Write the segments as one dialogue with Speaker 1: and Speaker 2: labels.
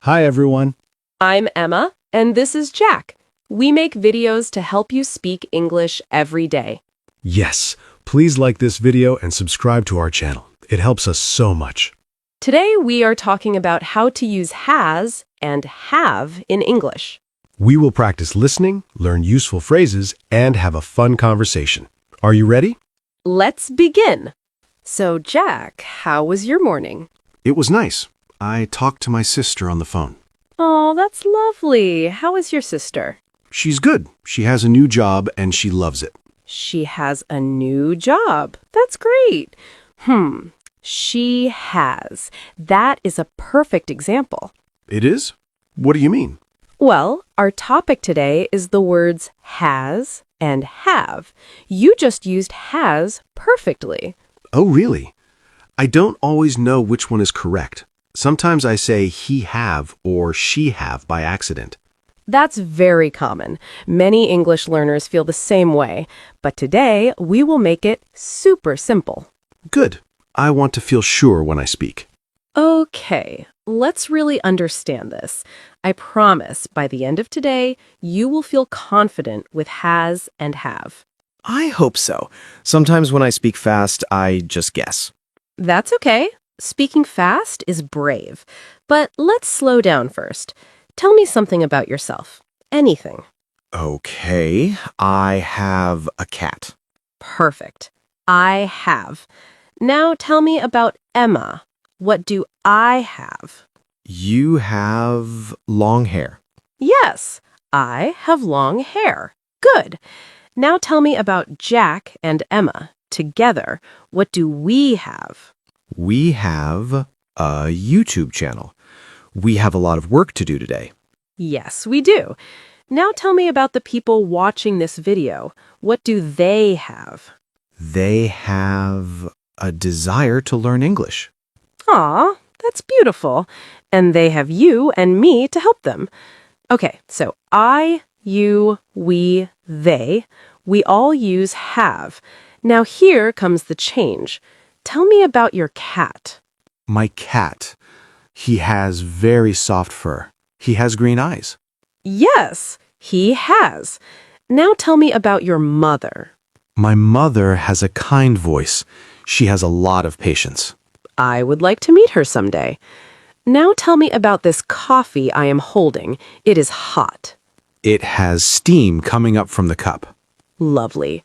Speaker 1: Hi, everyone.
Speaker 2: I'm Emma, and this is Jack. We make videos to help you speak English every day.
Speaker 1: Yes, please like this video and subscribe to our channel. It helps us so much.
Speaker 2: Today, we are talking about how to use has and have in English.
Speaker 1: We will practice listening, learn useful phrases, and have a fun conversation. Are you ready?
Speaker 2: Let's begin. So, Jack, how was your morning?
Speaker 3: It was nice. I talked to my sister on the phone.
Speaker 2: Oh, that's lovely. How is your sister?
Speaker 3: She's good. She has a new job and she loves it.
Speaker 2: She has a new job. That's great. She has. That is a perfect example.
Speaker 3: It is? What do you mean?
Speaker 2: Well, our topic today is the words has and have. You just used has perfectly.
Speaker 3: Oh, really? I don't always know which one is correct. Sometimes I say he have or she have by accident.
Speaker 2: That's very common. Many English learners feel the same way. But today, we will make it super simple.
Speaker 3: Good. I want to feel sure when I speak.
Speaker 2: Okay, let's really understand this. I promise by the end of today, you will feel confident with has and have.
Speaker 4: I hope so. Sometimes when I speak fast, I just guess.
Speaker 2: That's okay. Speaking fast is brave. But let's slow down first. Tell me something about yourself. Anything.
Speaker 4: Okay, I have a cat.
Speaker 2: Perfect. I have. Now tell me about Emma. What do I have?
Speaker 4: You have long hair.
Speaker 2: Yes, I have long hair. Good. Now tell me about Jack and Emma. Together, what do we have?
Speaker 4: We have a YouTube channel. We have a lot of work to do today.
Speaker 2: Yes, we do. Now tell me about the people watching this video. What do they have?
Speaker 4: They have a desire to learn English.
Speaker 2: Aw, that's beautiful. And they have you and me to help them. Okay, so I, you, we, they. We all use have. Now here comes the change. Tell me about your cat.
Speaker 3: My cat. He has very soft fur. He has green eyes.
Speaker 2: Yes, he has. Now tell me about your mother.
Speaker 3: My mother has a kind voice. She has a lot of patience.
Speaker 2: I would like to meet her someday. Now tell me about this coffee I am holding. It is hot.
Speaker 3: It has steam coming up from the cup.
Speaker 2: Lovely.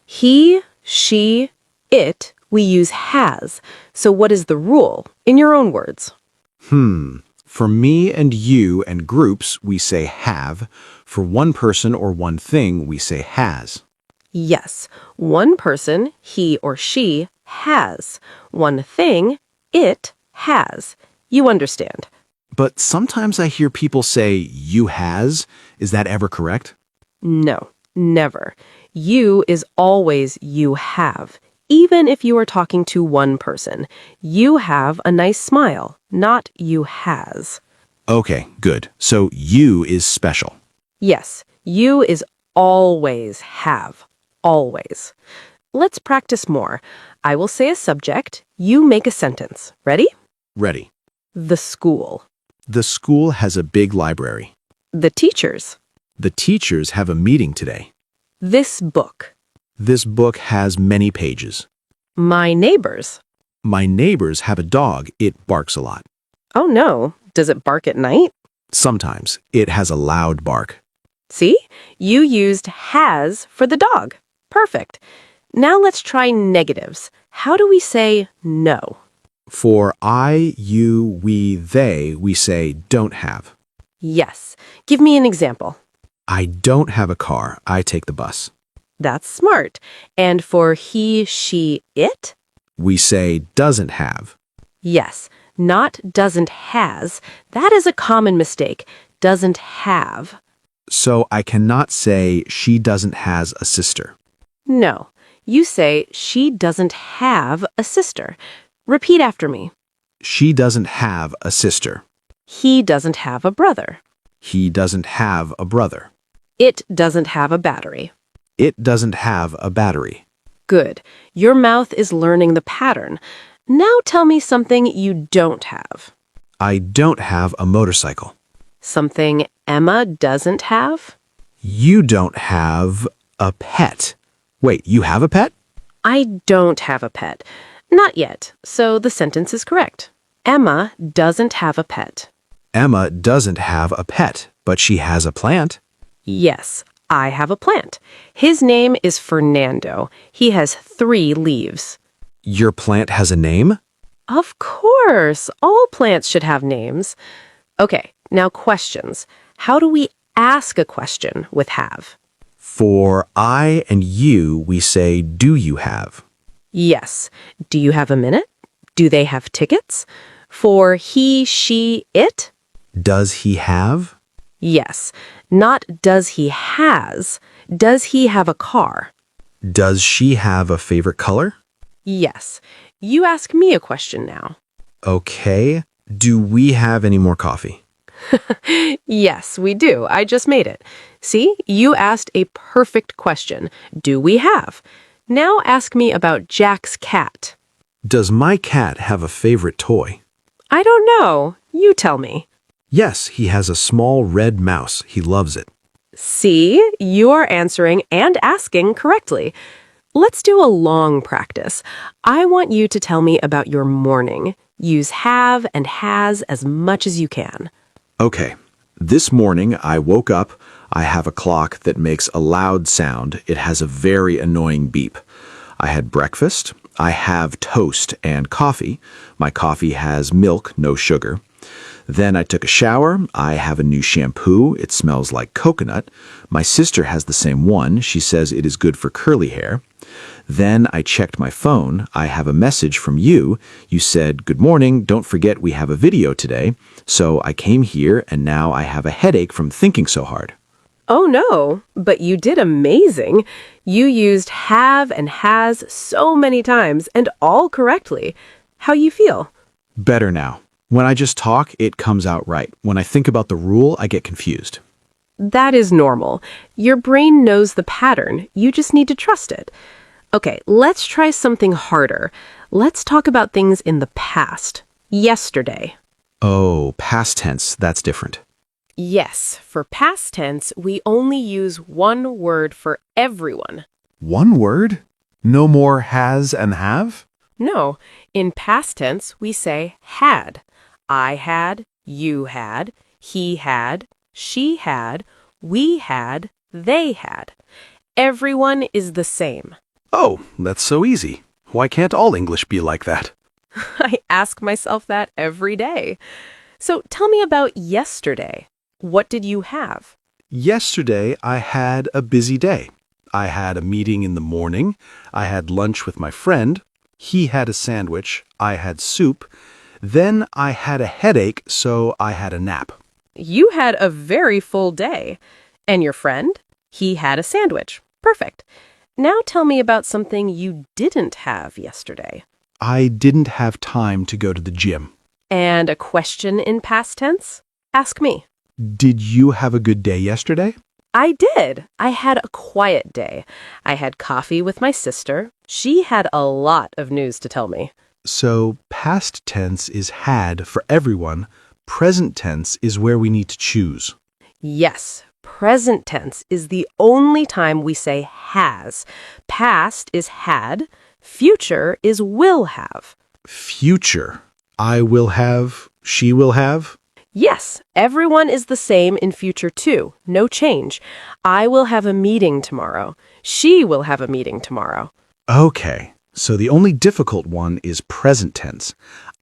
Speaker 2: He, she, it, we use has. So what is the rule, in your own words?
Speaker 3: For me and you and groups, we say have. For one person or one thing, we say has.
Speaker 2: Yes, one person, he or she, has. One thing, it has. You understand.
Speaker 3: But sometimes I hear people say you has. Is that ever correct?
Speaker 2: No, never. You is always you have. Even if you are talking to one person, you have a nice smile, not you has.
Speaker 3: Okay, good. So you is special.
Speaker 2: Yes, you is always have. Always. Let's practice more. I will say a subject. You make a sentence. Ready?
Speaker 3: Ready.
Speaker 2: The school.
Speaker 3: The school has a big library.
Speaker 2: The teachers.
Speaker 3: The teachers have a meeting today.
Speaker 2: This book.
Speaker 3: This book has many pages.
Speaker 2: My neighbors.
Speaker 3: My neighbors have a dog. It barks a lot.
Speaker 2: Oh no, does it bark at night?
Speaker 3: Sometimes it has a loud bark.
Speaker 2: See? You used has for the dog. Perfect. Now let's try negatives. How do we say no?
Speaker 3: For I, you, we, they, we say don't have.
Speaker 2: Yes. Give me an example.
Speaker 3: I don't have a car. I take the bus.
Speaker 2: That's smart. And for he, she, it?
Speaker 3: We say doesn't have.
Speaker 2: Yes, not doesn't has. That is a common mistake. Doesn't have.
Speaker 3: So I cannot say she doesn't has a sister.
Speaker 2: No, you say she doesn't have a sister. Repeat after me.
Speaker 3: She doesn't have a sister.
Speaker 2: He doesn't have a brother.
Speaker 3: He doesn't have a brother.
Speaker 2: It doesn't have a battery.
Speaker 3: It doesn't have a battery.
Speaker 2: Good. Your mouth is learning the pattern. Now tell me something you don't have.
Speaker 3: I don't have a motorcycle.
Speaker 2: Something Emma doesn't have?
Speaker 3: You don't have a pet. Wait, you have a pet?
Speaker 2: I don't have a pet. Not yet, so the sentence is correct. Emma doesn't have a pet.
Speaker 3: Emma doesn't have a pet, but she has a plant.
Speaker 2: Yes, I have a plant. His name is Fernando. He has 3 leaves.
Speaker 3: Your plant has a name?
Speaker 2: Of course, all plants should have names. Okay, now questions. How do we ask a question with have?
Speaker 3: For I and you, we say, do you have?
Speaker 2: Yes. Do you have a minute? Do they have tickets? For he, she, it?
Speaker 3: Does he have?
Speaker 2: Yes. Not does he has. Does he have a car?
Speaker 3: Does she have a favorite color?
Speaker 2: Yes. You ask me a question now.
Speaker 3: Okay. Do we have any more coffee?
Speaker 2: Yes, we do. I just made it. See, you asked a perfect question. Do we have? Now ask me about Jack's cat.
Speaker 3: Does my cat have a favorite toy?
Speaker 2: I don't know. You tell me.
Speaker 3: Yes, he has a small red mouse. He loves it.
Speaker 2: See, you are answering and asking correctly. Let's do a long practice. I want you to tell me about your morning. Use have and has as much as you can.
Speaker 3: Okay. This morning, I woke up. I have a clock that makes a loud sound. It has a very annoying beep. I had breakfast. I have toast and coffee. My coffee has milk, no sugar. Then I took a shower. I have a new shampoo. It smells like coconut. My sister has the same one. She says it is good for curly hair. Then I checked my phone. I have a message from you. You said, "Good morning. Don't forget we have a video today." So I came here and now I have a headache from thinking so hard.
Speaker 2: Oh no, but you did amazing. You used have and has so many times and all correctly. How you feel?
Speaker 3: Better now. When I just talk, it comes out right. When I think about the rule, I get confused.
Speaker 2: That is normal. Your brain knows the pattern. You just need to trust it. Okay, let's try something harder. Let's talk about things in the past. Yesterday.
Speaker 3: Oh, past tense, that's different.
Speaker 2: Yes, for past tense, we only use one word for everyone.
Speaker 1: One word? No more has and have?
Speaker 2: No, in past tense, we say had. I had, you had, he had, she had, we had, they had. Everyone is the same.
Speaker 1: Oh, that's so easy. Why can't all English be like that?
Speaker 2: I ask myself that every day. So tell me about yesterday. What did you have?
Speaker 1: Yesterday, I had a busy day. I had a meeting in the morning. I had lunch with my friend. He had a sandwich. I had soup. Then I had a headache, so I had a nap.
Speaker 2: You had a very full day. And your friend? He had a sandwich. Perfect. Now tell me about something you didn't have yesterday.
Speaker 1: I didn't have time to go to the gym.
Speaker 2: And a question in past tense? Ask me.
Speaker 1: Did you have a good day yesterday?
Speaker 2: I did. I had a quiet day. I had coffee with my sister. She had a lot of news to tell me.
Speaker 1: So past tense is had for everyone. Present tense is where we need to choose.
Speaker 2: Yes, present tense is the only time we say has. Past is had. Future is will have.
Speaker 1: Future. I will have. She will have.
Speaker 2: Yes, everyone is the same in future too. No change. I will have a meeting tomorrow. She will have a meeting tomorrow.
Speaker 1: Okay. So the only difficult one is present tense.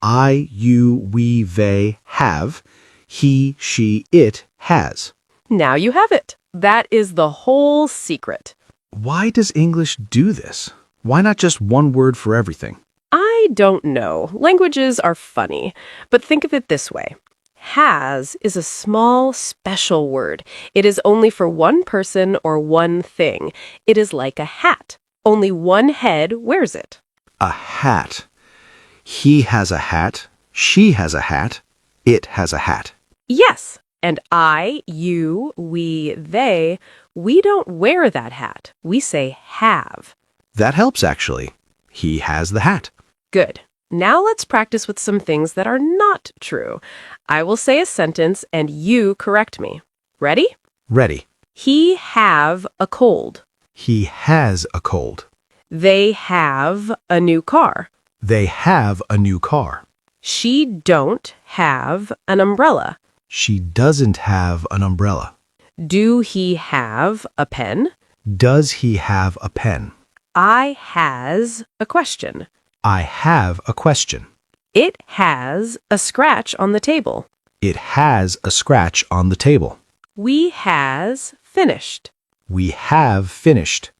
Speaker 1: I, you, we, they have. He, she, it has.
Speaker 2: Now you have it. That is the whole secret.
Speaker 1: Why does English do this? Why not just one word for everything?
Speaker 2: I don't know. Languages are funny. But think of it this way. Has is a small, special word. It is only for one person or one thing. It is like a hat. Only one head wears it.
Speaker 1: A hat. He has a hat. She has a hat. It has a hat.
Speaker 2: Yes, and I, you, we, they, we don't wear that hat. We say have.
Speaker 1: That helps, actually. He has the hat.
Speaker 2: Good. Now let's practice with some things that are not true. I will say a sentence and you correct me. Ready?
Speaker 1: Ready.
Speaker 2: He have a cold.
Speaker 1: He has a cold.
Speaker 2: They have a new car.
Speaker 1: They have a new car.
Speaker 2: She don't have an umbrella.
Speaker 1: She doesn't have an umbrella.
Speaker 2: Do he have a pen?
Speaker 1: Does he have a pen?
Speaker 2: I has a question.
Speaker 1: I have a question.
Speaker 2: It has a scratch on the table.
Speaker 1: It has a scratch on the table.
Speaker 2: We has finished.
Speaker 1: We have finished.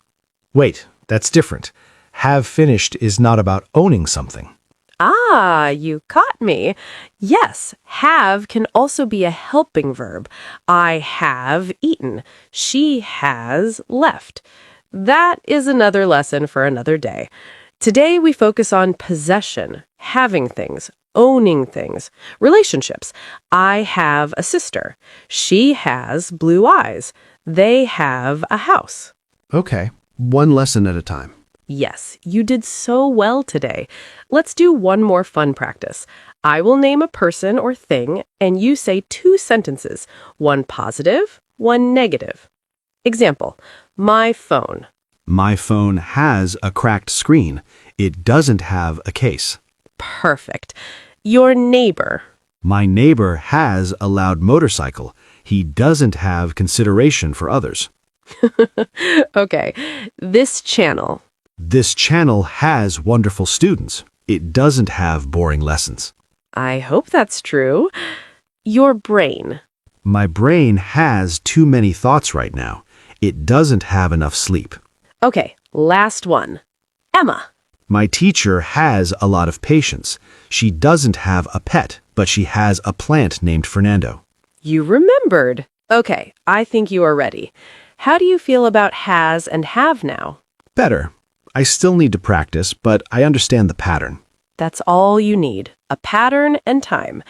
Speaker 1: Wait, that's different. Have finished is not about owning something.
Speaker 2: Ah, you caught me. Yes, have can also be a helping verb. I have eaten. She has left. That is another lesson for another day. Today we focus on possession, having things, owning things, relationships. I have a sister. She has blue eyes. They have a house.
Speaker 1: Okay, one lesson at a time.
Speaker 2: Yes, you did so well today. Let's do one more fun practice. I will name a person or thing, and you say 2 sentences, one positive, one negative. Example, my phone.
Speaker 1: My phone has a cracked screen. It doesn't have a case.
Speaker 2: Perfect. Your neighbor.
Speaker 1: My neighbor has a loud motorcycle. He doesn't have consideration for others.
Speaker 2: Okay, this channel.
Speaker 1: This channel has wonderful students. It doesn't have boring lessons.
Speaker 2: I hope that's true. Your brain.
Speaker 1: My brain has too many thoughts right now. It doesn't have enough sleep.
Speaker 2: Okay, last one. Emma.
Speaker 1: My teacher has a lot of patience. She doesn't have a pet, but she has a plant named Fernando.
Speaker 2: You remembered. Okay, I think you are ready. How do you feel about has and have now?
Speaker 1: Better. I still need to practice, but I understand the pattern.
Speaker 2: That's all you need, a pattern and time.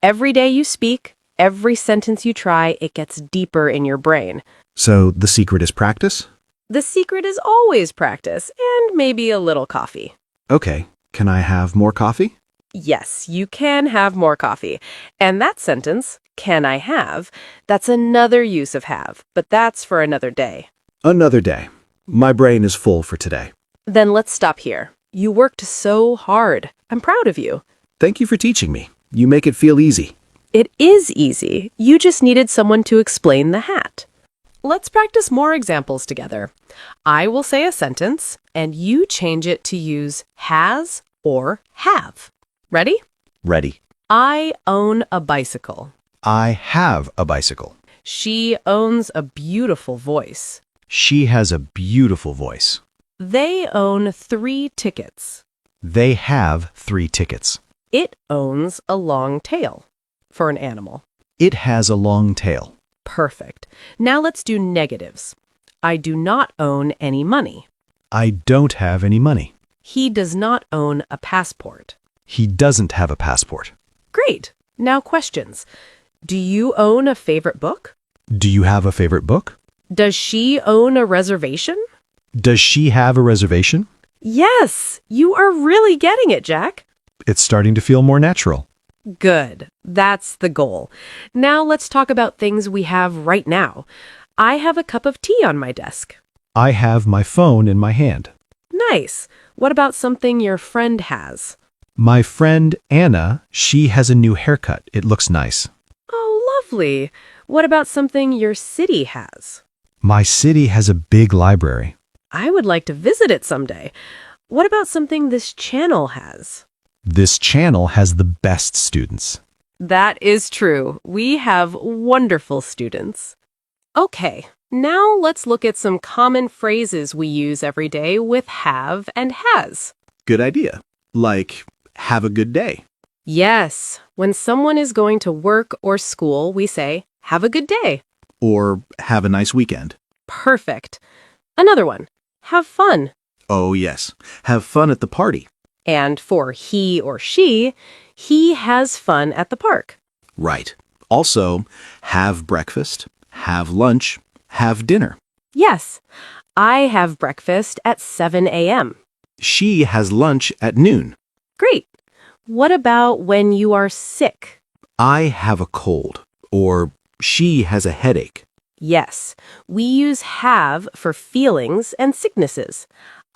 Speaker 2: Every day you speak, every sentence you try, it gets deeper in your brain.
Speaker 1: So the secret is practice?
Speaker 2: The secret is always practice and maybe a little coffee.
Speaker 1: Okay, can I have more coffee?
Speaker 2: Yes, you can have more coffee. And that sentence, can I have, that's another use of have, but that's for another day.
Speaker 1: Another day. My brain is full for today.
Speaker 2: Then let's stop here. You worked so hard. I'm proud of you.
Speaker 1: Thank you for teaching me. You make it feel easy.
Speaker 2: It is easy. You just needed someone to explain the hat. Let's practice more examples together. I will say a sentence, and you change it to use has or have. Ready?
Speaker 1: Ready.
Speaker 2: I own a bicycle.
Speaker 1: I have a bicycle.
Speaker 2: She owns a beautiful voice.
Speaker 1: She has a beautiful voice.
Speaker 2: They own 3 tickets.
Speaker 1: They have 3 tickets.
Speaker 2: It owns a long tail for an animal.
Speaker 1: It has a long tail.
Speaker 2: Perfect. Now let's do negatives. I do not own any money.
Speaker 1: I don't have any money.
Speaker 2: He does not own a passport.
Speaker 1: He doesn't have a passport.
Speaker 2: Great. Now questions. Do you own a favorite book?
Speaker 1: Do you have a favorite book?
Speaker 2: Does she own a reservation?
Speaker 1: Does she have a reservation?
Speaker 2: Yes, you are really getting it, Jack.
Speaker 1: It's starting to feel more natural.
Speaker 2: Good. That's the goal. Now let's talk about things we have right now. I have a cup of tea on my desk.
Speaker 1: I have my phone in my hand.
Speaker 2: Nice. What about something your friend has?
Speaker 1: My friend Anna, she has a new haircut. It looks nice.
Speaker 2: Oh, lovely. What about something your city has?
Speaker 1: My city has a big library.
Speaker 2: I would like to visit it someday. What about something this channel has?
Speaker 1: This channel has the best students.
Speaker 2: That is true. We have wonderful students. Okay, now let's look at some common phrases we use every day with have and has.
Speaker 1: Good idea. Like, have a good day.
Speaker 2: Yes, when someone is going to work or school, we say, have a good day.
Speaker 1: Or have a nice weekend.
Speaker 2: Perfect. Another one, have fun.
Speaker 1: Oh, yes. Have fun at the party.
Speaker 2: And for he or she, he has fun at the park.
Speaker 1: Right. Also, have breakfast, have lunch, have dinner.
Speaker 2: Yes, I have breakfast at 7 a.m.
Speaker 1: She has lunch at noon.
Speaker 2: Great. What about when you are sick?
Speaker 1: I have a cold, or she has a headache.
Speaker 2: Yes, we use have for feelings and sicknesses.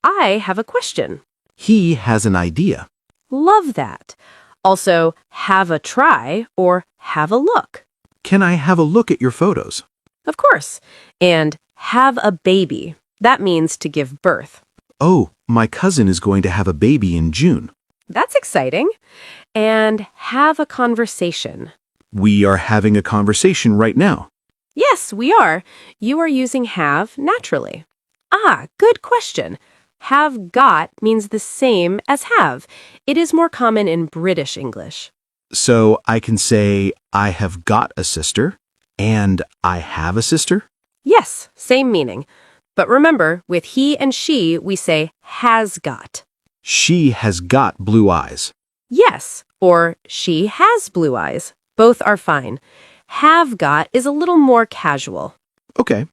Speaker 2: I have a question.
Speaker 1: He has an idea.
Speaker 2: Love that. Also, have a try or have a look.
Speaker 1: Can I have a look at your photos?
Speaker 2: Of course. And have a baby. That means to give birth.
Speaker 1: Oh, my cousin is going to have a baby in June.
Speaker 2: That's exciting. And have a conversation.
Speaker 1: We are having a conversation right now.
Speaker 2: Yes, we are. You are using have naturally. Ah, good question. Have got means the same as have. It is more common in British English.
Speaker 1: So I can say, I have got a sister, and I have a sister?
Speaker 2: Yes, same meaning. But remember, with he and she, we say has got.
Speaker 1: She has got blue eyes.
Speaker 2: Yes, or she has blue eyes. Both are fine. Have got is a little more casual.
Speaker 1: Okay.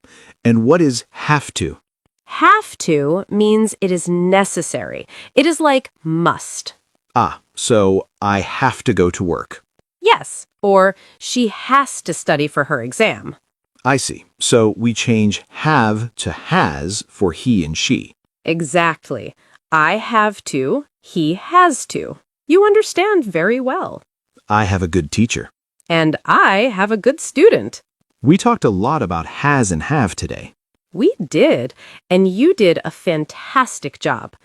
Speaker 1: And what is have to?
Speaker 2: Have to means it is necessary. It is like must.
Speaker 1: Ah, so I have to go to work.
Speaker 2: Yes, or she has to study for her exam.
Speaker 1: I see. So we change have to has for he and she.
Speaker 2: Exactly. I have to, he has to. You understand very well.
Speaker 1: I have a good teacher.
Speaker 2: And I have a good student.
Speaker 1: We talked a lot about has and have today.
Speaker 2: We did, and you did a fantastic job.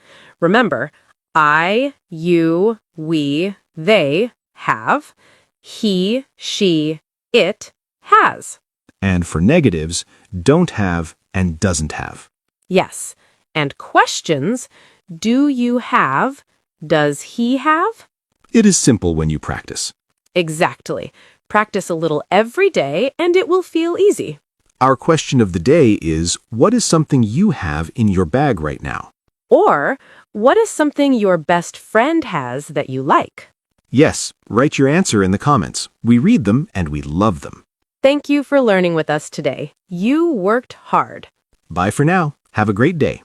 Speaker 2: Remember, I, you, we, they have. He, she, it has.
Speaker 1: And for negatives, don't have and doesn't have.
Speaker 2: Yes. And questions, do you have? Does he have?
Speaker 1: It is simple when you practice.
Speaker 2: Exactly. Practice a little every day and it will feel easy.
Speaker 1: Our question of the day is, what is something you have in your bag right now?
Speaker 2: Or, what is something your best friend has that you like?
Speaker 1: Yes, write your answer in the comments. We read them and we love them.
Speaker 2: Thank you for learning with us today. You worked hard.
Speaker 1: Bye for now. Have a great day.